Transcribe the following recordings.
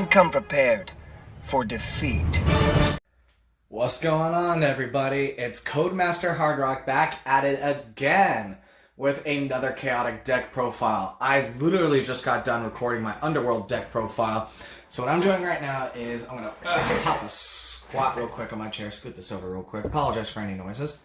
come prepared for defeat. What's going on, everybody? It's Codemaster Hardrock back at it again with another chaotic deck profile. I literally just got done recording my Underworld deck profile. So what I'm doing right now is I'm going to pop a squat real quick on my chair, scoot this over real quick. Apologize for any noises.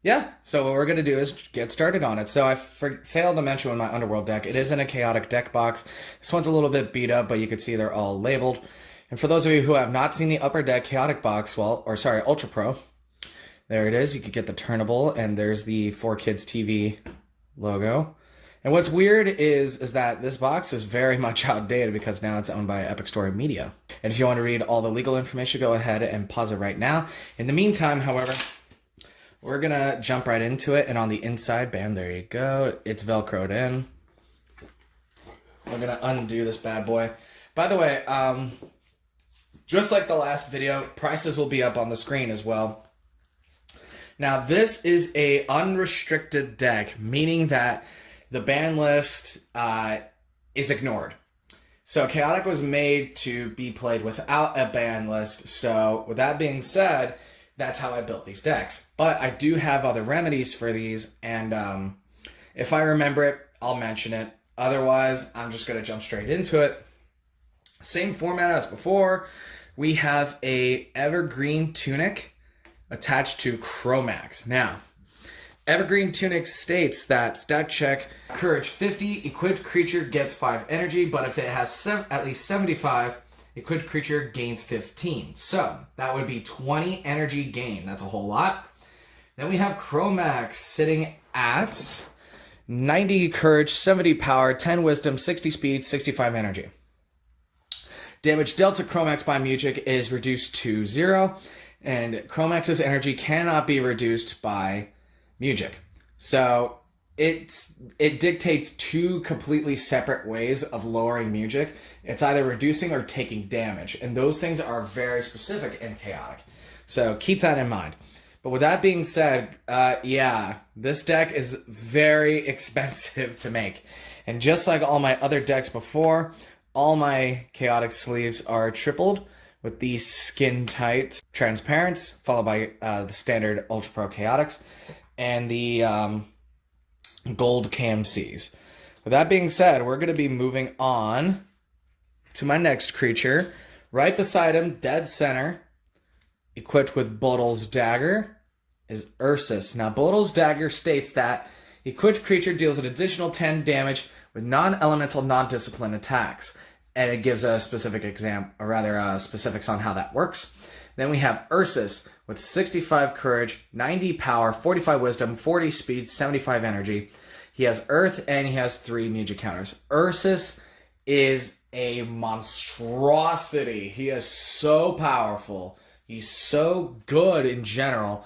Yeah, so what we're going to do is get started on it. So I failed to mention in my Underworld deck, it is in a chaotic deck box. This one's a little bit beat up, but you can see they're all labeled. And for those of you who have not seen the upper deck chaotic box, Ultra Pro, there it is. You could get the turnable, and there's the 4Kids TV logo. And what's weird is that this box is very much outdated because now it's owned by Epic Story Media. And if you want to read all the legal information, go ahead and pause it right now. In the meantime, however, we're going to jump right into it. And on the inside, bam, there you go. It's Velcroed in. We're going to undo this bad boy. By the way, just like the last video, prices will be up on the screen as well. Now, this is a unrestricted deck, meaning that the ban list is ignored. So Chaotic was made to be played without a ban list. So with that being said, that's how I built these decks. But I do have other remedies for these, and if I remember it, I'll mention it. Otherwise, I'm just going to jump straight into it. Same format as before. We have a Evergreen Tunic attached to Chromax. Now, Evergreen Tunic states that stat check, courage 50, equipped creature gets 5 energy, but if it has at least 75, equipped creature gains 15. So that would be 20 energy gain. That's a whole lot. Then we have Chromax sitting at 90 courage, 70 power, 10 wisdom, 60 speed, 65 energy. Damage dealt to Chromax by Music is reduced to 0, and Chromax's energy cannot be reduced by Music. So it dictates two completely separate ways of lowering Music. It's either reducing or taking damage, and those things are very specific in Chaotic. So keep that in mind. But with that being said, yeah, this deck is very expensive to make. And just like all my other decks before, all my Chaotic sleeves are tripled with these skin tight transparents, followed by the standard Ultra Pro Chaotics and the gold KMCs. With that being said, we're going to be moving on to my next creature. Right beside him, dead center, equipped with Bodil's Dagger, is Ursus. Now, Bodil's Dagger states that equipped creature deals an additional 10 damage with non-elemental, non-discipline attacks. And it gives a specific specifics on how that works. Then we have Ursus with 65 courage, 90 power, 45 wisdom, 40 speed, 75 energy. He has earth and he has 3 music counters. Ursus is a monstrosity. He is so powerful. He's so good in general.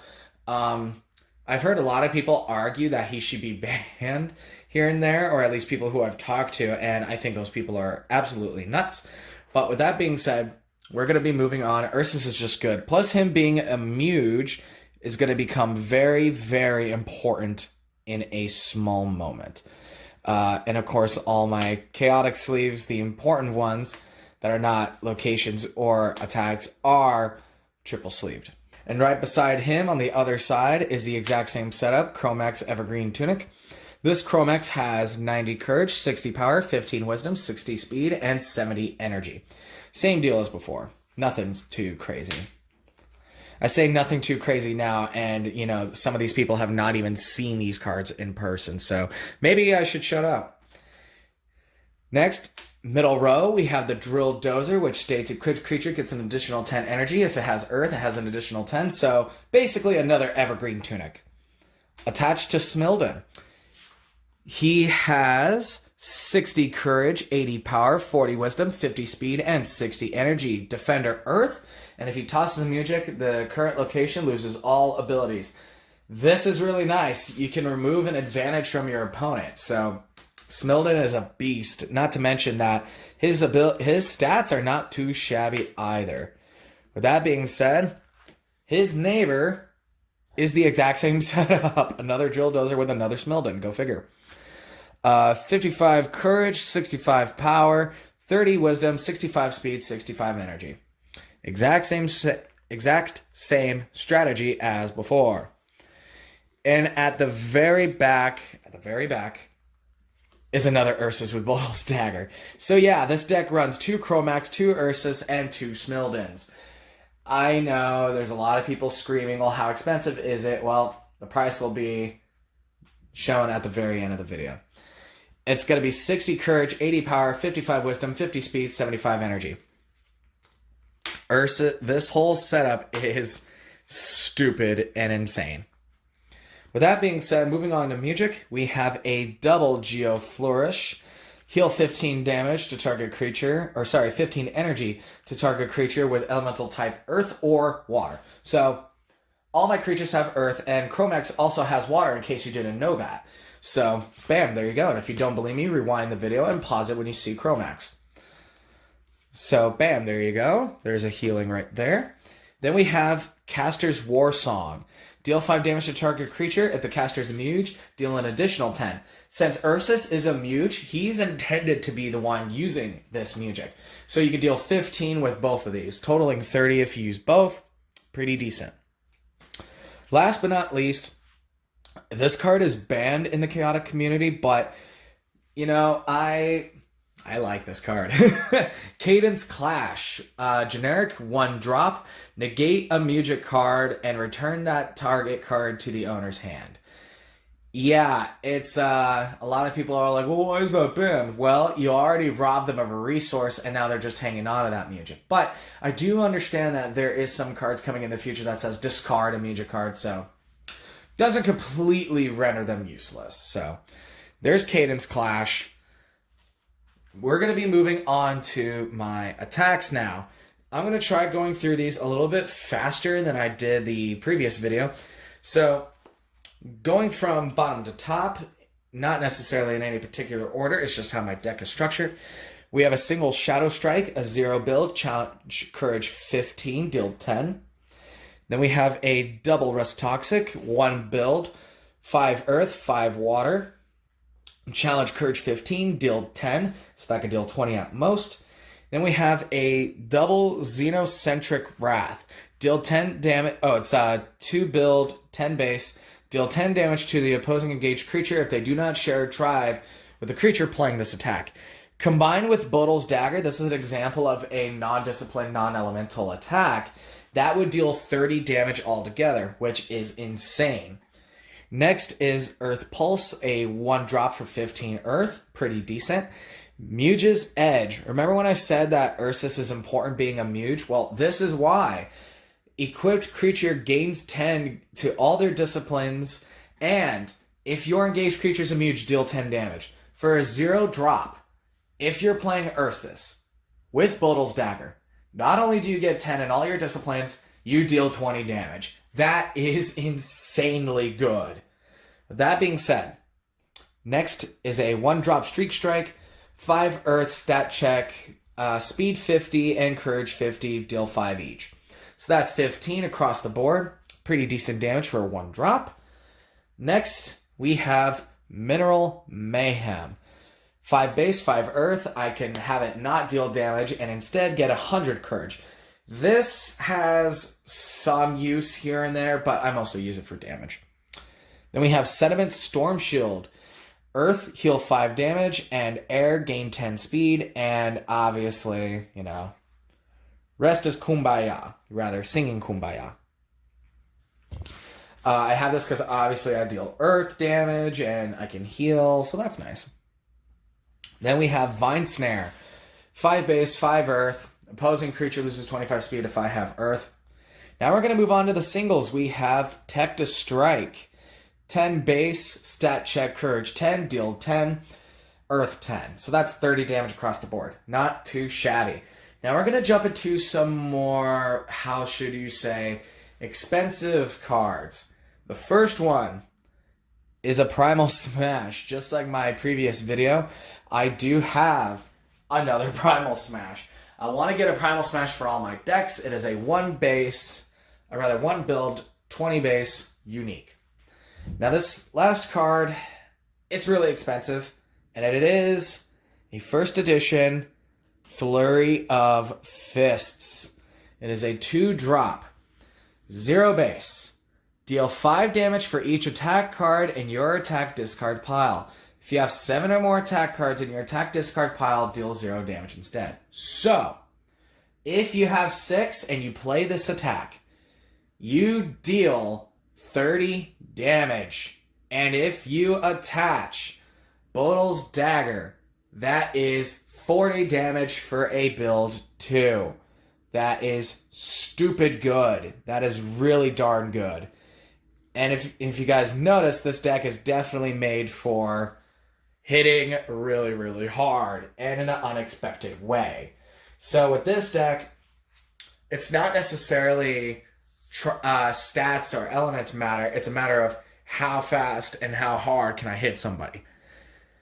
I've heard a lot of people argue that he should be banned here and there, or at least people who I've talked to, and I think those people are absolutely nuts. But with that being said, we're going to be moving on. Ursus is just good. Plus him being a Muge is going to become very, very important in a small moment. And of course, all my Chaotic sleeves, the important ones that are not locations or attacks, are triple sleeved. And right beside him on the other side is the exact same setup, Chromax Evergreen Tunic. This Chromax has 90 courage, 60 power, 15 wisdom, 60 speed, and 70 energy. Same deal as before. Nothing's too crazy. I say nothing too crazy now, and you know, some of these people have not even seen these cards in person, so maybe I should shut up. Next, middle row, we have the Drill Dozer, which states equipped creature gets an additional 10 energy. If it has earth, it has an additional 10. So basically another Evergreen Tunic. Attached to Smilden, he has 60 courage, 80 power, 40 wisdom, 50 speed, and 60 energy. Defender earth, and if he tosses a Music, the current location loses all abilities. This is really nice. You can remove an advantage from your opponent. So Smilden is a beast. Not to mention that his stats are not too shabby either. With that being said, his neighbor is the exact same setup. Another Drill Dozer with another Smilden. Go figure. 55 courage, 65 power, 30 wisdom, 65 speed, 65 energy. Exact same strategy as before. And at the very back is another Ursus with Bodil's Dagger. So yeah, this deck runs 2 Chromax, 2 Ursus, and 2 Smildens. I know there's a lot of people screaming, well, how expensive is it? Well, the price will be shown at the very end of the video. It's going to be 60 courage, 80 power, 55 wisdom, 50 speed, 75 energy. Ursa, this whole setup is stupid and insane. With that being said, moving on to music, we have a double Geo Flourish. Heal 15 damage to target creature, 15 energy to target creature with elemental type earth or water. So all my creatures have earth, and Chromax also has water in case you didn't know that. So bam, there you go. And if you don't believe me, rewind the video and pause it when you see Chromax. So bam, there you go. There's a healing right there. Then we have Caster's War Song. Deal 5 damage to target creature. If the caster is a mage, deal an additional 10. Since Ursus is a mage, he's intended to be the one using this music. So you could deal 15 with both of these, totaling 30 if you use both. Pretty decent. Last but not least, this card is banned in the chaotic community, but, you know, I like this card. Cadence Clash. Generic 1-drop. Negate a music card and return that target card to the owner's hand. Yeah, it's a lot of people are like, well, why is that banned? Well, you already robbed them of a resource and now they're just hanging on to that music. But I do understand that there is some cards coming in the future that says discard a music card, so doesn't completely render them useless. So there's Cadence Clash. We're going to be moving on to my attacks now. I'm going to try going through these a little bit faster than I did the previous video. So going from bottom to top, not necessarily in any particular order, it's just how my deck is structured. We have a single Shadow Strike, a 0 build, challenge courage 15, deal 10. Then we have a double Rustoxic, 1 build, 5 earth, 5 water. Challenge courage 15, deal 10, so that could deal 20 at most. Then we have a double Xenocentric Wrath. Deal 10 damage. Oh, it's 2 build, 10 base. Deal 10 damage to the opposing engaged creature if they do not share a tribe with the creature playing this attack. Combined with Bodil's Dagger, this is an example of a non-disciplined, non-elemental attack. That would deal 30 damage altogether, which is insane. Next is Earth Pulse, a 1-drop for 15 earth. Pretty decent. Muge's Edge. Remember when I said that Ursus is important being a Muge? Well, this is why. Equipped creature gains 10 to all their disciplines, and if your engaged creature is a Muge, deal 10 damage. For a 0-drop, if you're playing Ursus with Bodil's Dagger, not only do you get 10 in all your disciplines, you deal 20 damage. That is insanely good. That being said, next is a 1-drop Streak Strike, 5 earth stat check, speed 50 and courage 50, deal 5 each. So that's 15 across the board. Pretty decent damage for a 1-drop. Next, we have Mineral Mayhem. 5 base, 5 earth. I can have it not deal damage and instead get 100 courage. This has some use here and there, but I mostly use it for damage. Then we have Sediment Stormshield. Earth, heal 5 damage, and air, gain 10 speed, and obviously, you know, rest is kumbaya. Rather, singing kumbaya. I have this because obviously I deal earth damage, and I can heal, so that's nice. Then we have Vine Snare. 5 base, 5 earth. Opposing creature loses 25 speed if I have earth. Now we're going to move on to the singles. We have Tectostrike. 10 base, stat check, courage 10, deal 10, earth 10. So that's 30 damage across the board. Not too shabby. Now we're going to jump into some more, how should you say, expensive cards. The first one is a Primal Smash. Just like my previous video, I do have another Primal Smash. I want to get a Primal Smash for all my decks. It is a 1 build, 20 base, unique. Now this last card, it's really expensive, and it is a first edition Flurry of Fists. It is a 2-drop, 0 base. Deal 5 damage for each attack card in your attack discard pile. If you have 7 or more attack cards in your attack discard pile, deal 0 damage instead. So, if you have 6 and you play this attack, you deal 30 damage. And if you attach Bodil's Dagger, that is 40 damage for a build 2. That is stupid good. That is really darn good. And if you guys notice, this deck is definitely made for hitting really, really hard and in an unexpected way. So with this deck, it's not necessarily stats or elements matter. It's a matter of how fast and how hard can I hit somebody.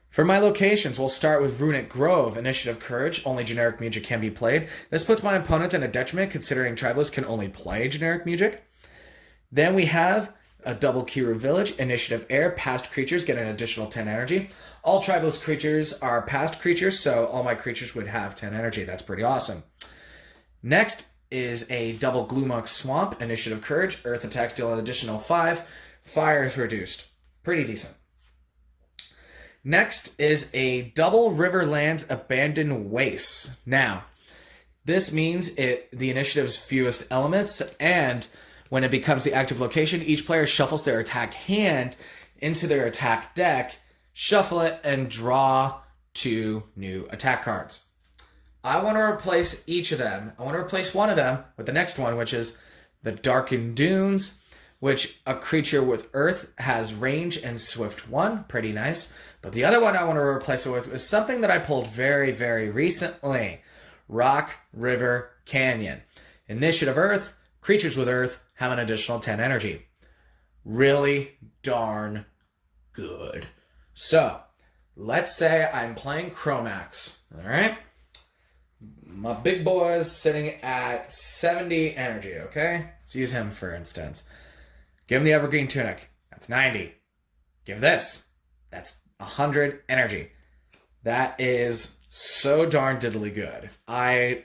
For my locations, we'll start with Runic Grove, Initiative Courage, only generic music can be played. This puts my opponent in a detriment considering Tribeless can only play generic music. Then we have a double Kiru Village, Initiative Air, past creatures get an additional 10 energy. All Tribeless creatures are past creatures, so all my creatures would have 10 energy. That's pretty awesome. Next is a double Gloomuck Swamp, Initiative Courage, Earth attacks deal an additional 5, Fire is reduced. Pretty decent. Next is a double Riverlands Abandoned Wastes. Now, this means the initiative's fewest elements, and when it becomes the active location, each player shuffles their attack hand into their attack deck, shuffle it, and draw 2 new attack cards. I want to replace each of them. I want to replace one of them with the next one, which is the Darkened Dunes, which a creature with Earth has range and Swift 1. Pretty nice. But the other one I want to replace it with is something that I pulled very, very recently. Rock, River, Canyon. Initiative Earth, creatures with Earth have an additional 10 energy. Really darn good. So, let's say I'm playing Chromax. Alright? My big boy is sitting at 70 energy, okay? Let's use him for instance. Give him the Evergreen Tunic. That's 90. Give this. That's 100 energy. That is so darn diddly good. I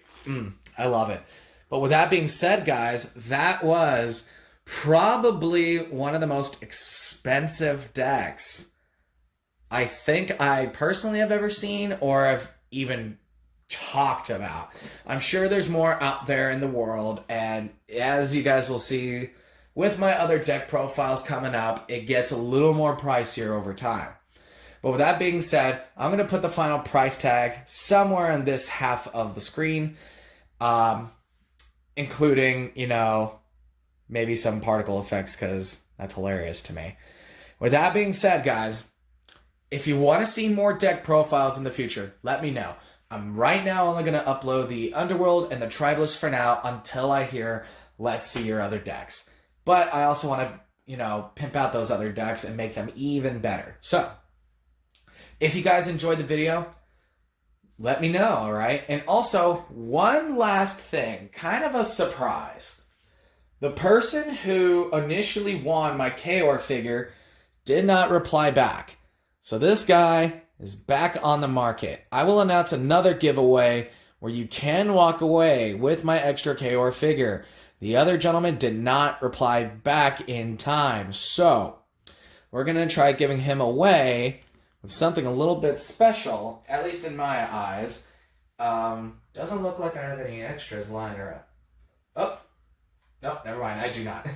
love it. But with that being said, guys, that was probably one of the most expensive decks I think I personally have ever seen or have even talked about. I'm sure there's more out there in the world, and as you guys will see with my other deck profiles coming up, it gets a little more pricier over time. But with that being said, I'm going to put the final price tag somewhere in this half of the screen, including, maybe some particle effects, because that's hilarious to me. With that being said, guys, if you want to see more deck profiles in the future, let me know. I'm right now only going to upload the Underworld and the Tribeless for now until I hear, let's see your other decks. But I also want to, pimp out those other decks and make them even better. So, if you guys enjoyed the video, let me know, all right? And also, one last thing, kind of a surprise. The person who initially won my KOR figure did not reply back. So this guy is back on the market. I will announce another giveaway where you can walk away with my extra KOR figure. The other gentleman did not reply back in time. So, we're going to try giving him away with something a little bit special, at least in my eyes. Doesn't look like I have any extras lying around. Oh, no, never mind. I do not.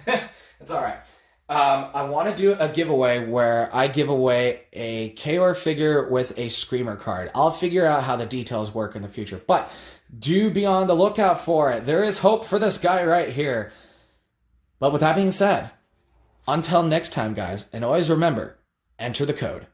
It's all right. I want to do a giveaway where I give away a KOR figure with a Screamer card. I'll figure out how the details work in the future, but do be on the lookout for it. There is hope for this guy right here. But with that being said, until next time, guys, and always remember, enter the code.